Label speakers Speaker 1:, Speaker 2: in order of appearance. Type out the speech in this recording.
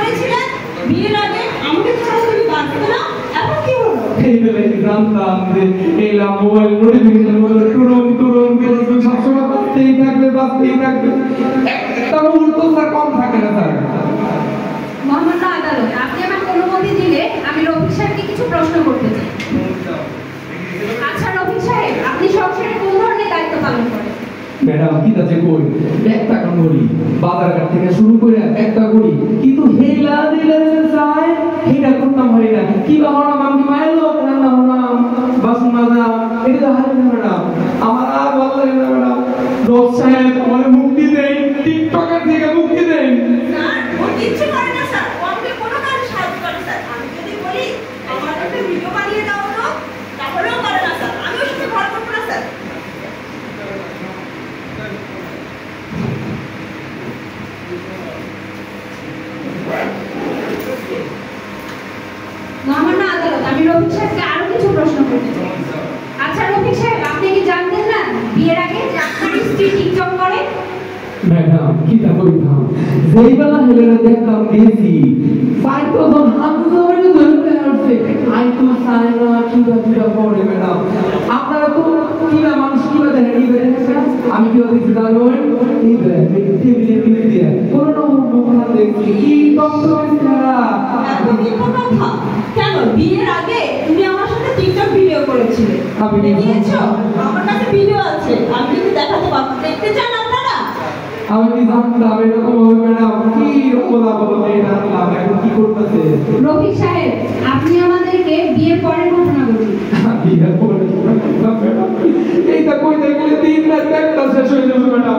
Speaker 1: বলেছিলেন বিয়ের আগে আমাকে ছাড়া তুমি বাঁচবে না, এখন কি হলো?
Speaker 2: এই বেলায় জানতাম যে এই মোবাইল নোটিফিকেশন গুলো টুরুম টুরুম টুরুম সবসময় বাজতেই থাকবে। একটা মুহূর্ত স্যার কম থাকে না স্যার।
Speaker 1: মহামান্য আদালত, আপনি আমার অনুমতি দিলে আমি রফিক সাহেবকে কিছু প্রশ্ন করতে চাই। আচ্ছা রফিক সাহেব, আপনি সংসারে কোন ধরনের দায়িত্ব পালন করেন?
Speaker 2: ম্যাডাম কি আছে কই একটা কাম করি, বাজার ঘাট থেকে শুরু করে একটা করি, কিন্তু হেলা দিলে চাই হেটা করতাম হয় না। কি বাবা আমি মায়ের লোক রান্না হলাম বাসন মাজা এটা তো হারে না ম্যাডাম, আমার আর ভালো লাগে না ম্যাডাম। রোজ সাহেব আমার মুক্তি দেন, টিকটকের থেকে মুক্তি দেন।
Speaker 1: স্যার ও কিচ্ছু করে না স্যার, ও আমাকে কোনো কাজে সাহায্য করে স্যার। আমি যদি বলি আমার একটা ভিডিও বানিয়ে দাও তো, তাহলেও করে না স্যার। আমি ওর সাথে ঘর করবো না স্যার। মহামান্য আদালত, আমি রফিক সাহেবকে আরো কিছু প্রশ্ন করতে চাই। আচ্ছা রফিক সাহেব, আপনি কি জানতেন না বিয়ের আগে যে আপনার স্ত্রী টিকটক করে?
Speaker 2: ম্যাডাম কিতা কইতাম যেই বেলা হেলে দেখতাম বেশি 5000 হাজার ধরে আসছে আই তো সাই না কিবা পড়ে ম্যাডাম। আপনারা তো কিবা মানুষ কিবা দেখেন এই দেখেন আমি কিবা দেখছি জানেন এই টেবিলের নিচে দিয়ে কোনো মুখা দেখছি কি ডক্টর ছাড়া
Speaker 1: এত কি কথা? কেন বিয়ের আগে তুমি আমার সাথে টিকটক ভিডিও করেছিলে?
Speaker 2: আমি
Speaker 1: দেখিয়েছো? আমার কাছে ভিডিও আছে, আমি যদি দেখাতে পারবো। দেখতে চান আপনারা?
Speaker 2: আমি কি জানতাম এরকম হবে ম্যাডাম? কি বলা বলো এই রাখলাম এখন কি করতেছে?
Speaker 1: রফিক সাহেব, আপনি আমাদেরকে বিয়ের পরের ঘটনা বলুন।
Speaker 2: বিয়ের পরে এইটা কইতে গেলে 3 রাত একটা শেষ হয়ে যাবে ম্যাডাম।